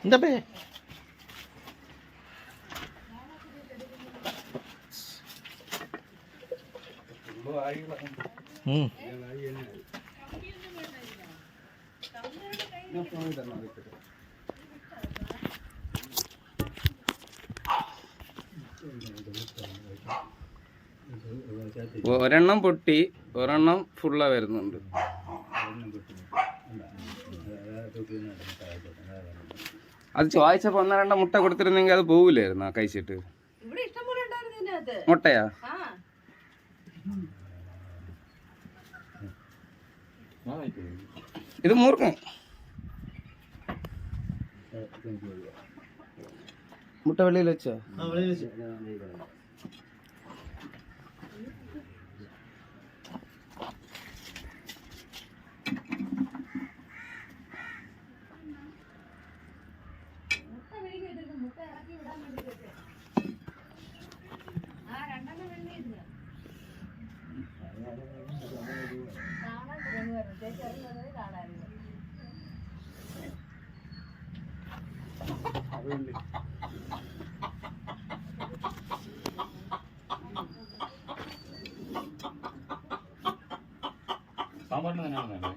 എന്താ പേ ഒരെണ്ണം പൊട്ടി, ഒരെണ്ണം ഫുള്ളാ വരുന്നുണ്ട്. അത് ചോദിച്ചപ്പോ ഒന്നോ രണ്ടോ മുട്ട കൊടുത്തിരുന്നെങ്കിൽ അത് പോവില്ലായിരുന്നു കഴിച്ചിട്ട്. മുട്ടയാ ഇത് മൂർക്കും മുട്ട വെളിയിൽ വെച്ചോ? സാമ്പാറിന് തന്നെയാണല്ലേ?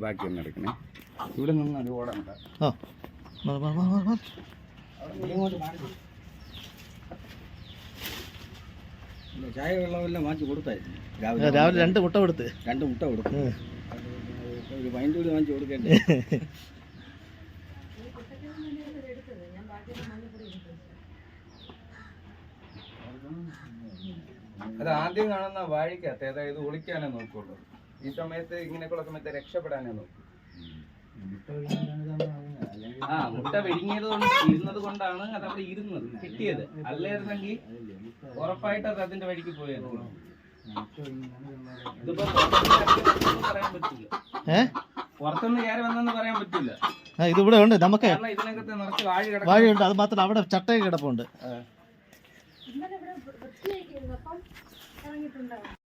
ബാക്കി ഒന്ന് എടുക്കണേ. ഇവിടെ നിന്ന് അത് ഓടണ്ട. ചായ വെള്ളമെല്ലാം വാങ്ങിച്ചു കൊടുത്തായിരുന്നു. രാവിലെ 2 മുട്ട കൊടുത്ത്. ഒരു വൈൻ്റെ കൂടി വാങ്ങിച്ചു കൊടുക്കണ്ടേ? അത് ആദ്യം കാണുന്ന വാഴിക്കകത്ത് അതായത് ഒളിക്കാനേ നോക്കുള്ളൂ. ഈ സമയത്ത് ഇങ്ങനെയൊക്കെയുള്ള സമയത്ത് രക്ഷപ്പെടാനേ നോക്കും. മുട്ട വിഴുങ്ങിയത് കൊണ്ട് ഇരുന്നത് കൊണ്ടാണ് അത് അവിടെ ഇരുന്നത് കിട്ടിയത്. അല്ലായിരുന്നെങ്കിൽ ഉറപ്പായിട്ട് അത് അതിന്റെ വഴിക്ക് പോയത്. ഇതിപ്പോ പറയാൻ പറ്റില്ല, പുറത്തുനിന്ന് കയറി വന്നെന്ന് പറയാൻ പറ്റില്ല. ഇതിവിടെ ഉണ്ട് നമുക്ക്. ഇതിനകത്ത് നിറച്ച് വാഴയുണ്ട്. അത് മാത്രമല്ല അവിടെ ചട്ടയൊക്കെ കിടപ്പുണ്ട്.